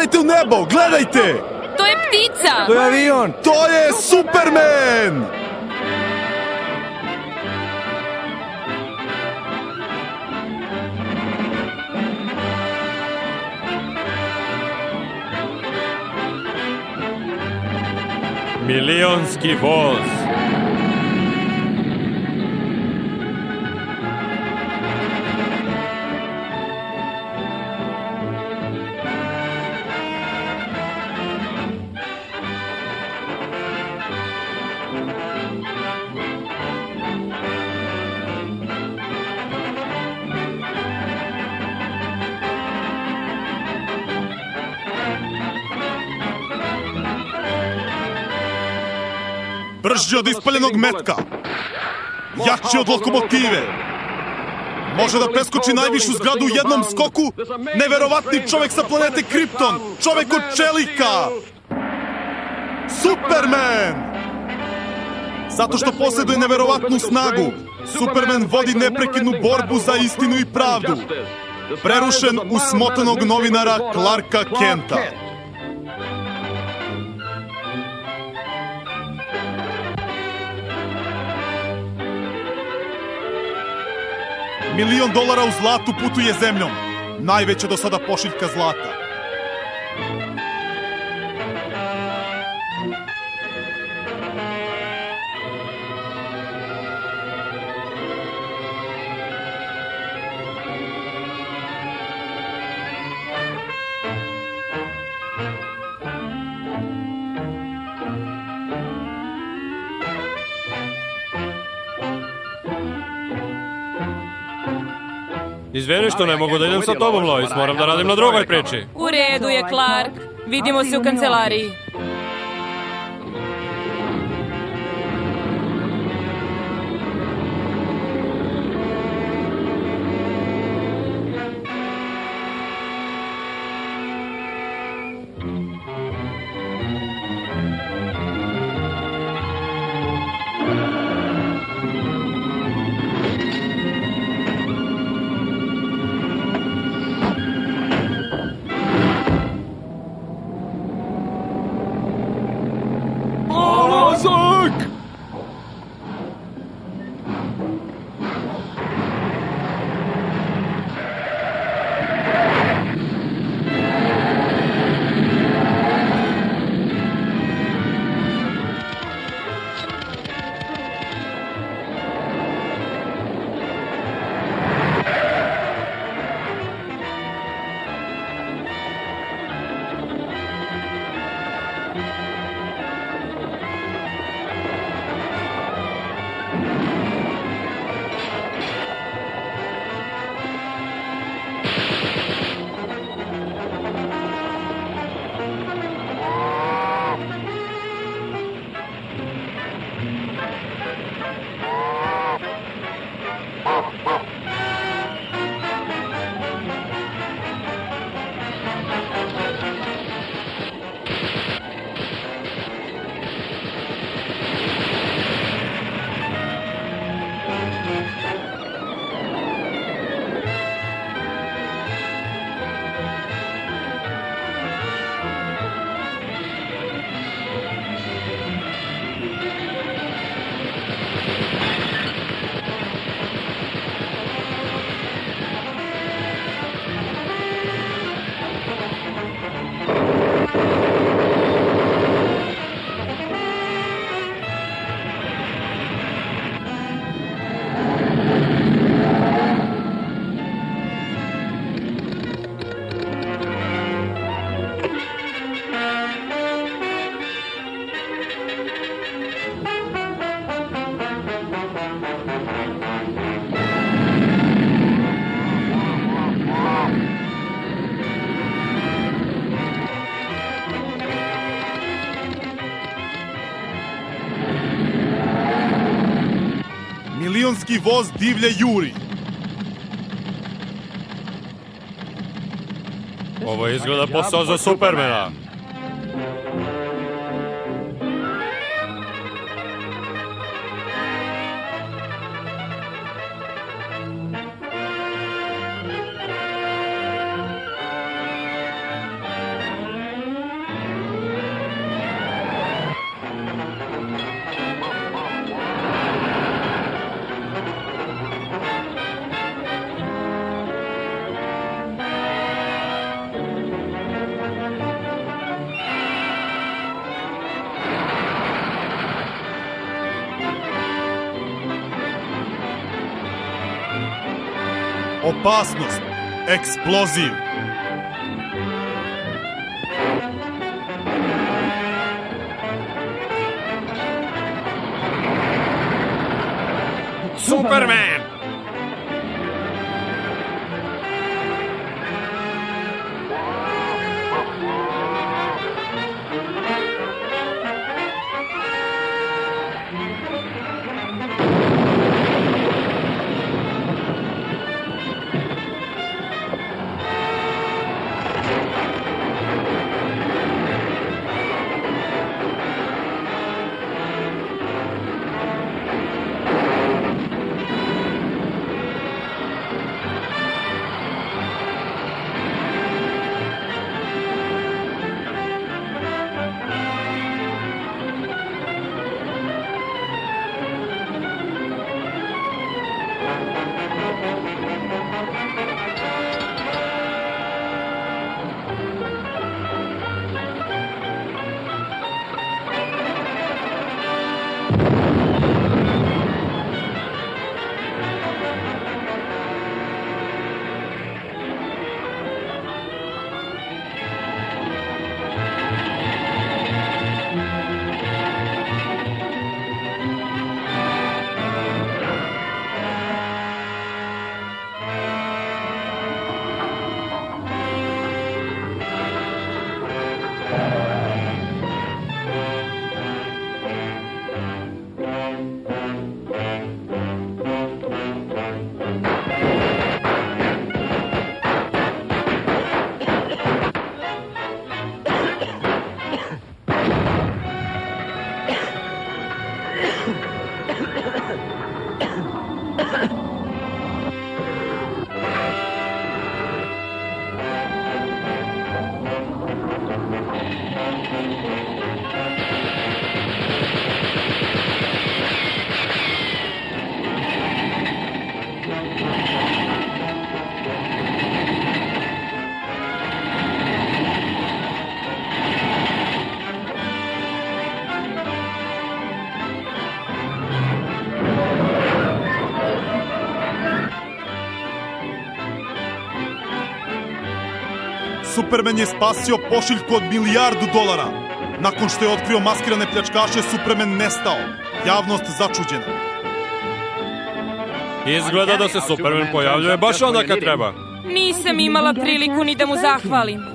Gledajte u nebo, gledajte! To je ptica! To je avion! To je Superman! Milionski voz. Brži od ispaljenog metka, jači od lokomotive, može da preskoči najvišu zgradu u jednom skoku, neverovatni čovek sa planete Krypton, čovek od čelika, Superman! Zato što posjeduje neverovatnu snagu, Superman vodi neprekidnu borbu za istinu i pravdu, prerušen u smotanog novinara Clarka Kenta. $1.000.000 u zlatu putuje zemljom. Najveća do sada pošiljka zlata. Izvini što ne mogu da idem sa tobom, Lois. Moram da radim na drugoj priči. U redu je, Clark. Vidimo se u kancelariji. Milionski voz divlje juri. Ovo izgleda posao za Supermana. Opasnost. Eksploziv. Superman! Superman je spasio pošiljku od $1.000.000. Nakon što je otkrio maskirane pljačkaše, Superman nestao. Javnost začuđena. Izgleda da se Superman pojavljuje baš onda kad treba. Nisam imala priliku ni da mu zahvalim.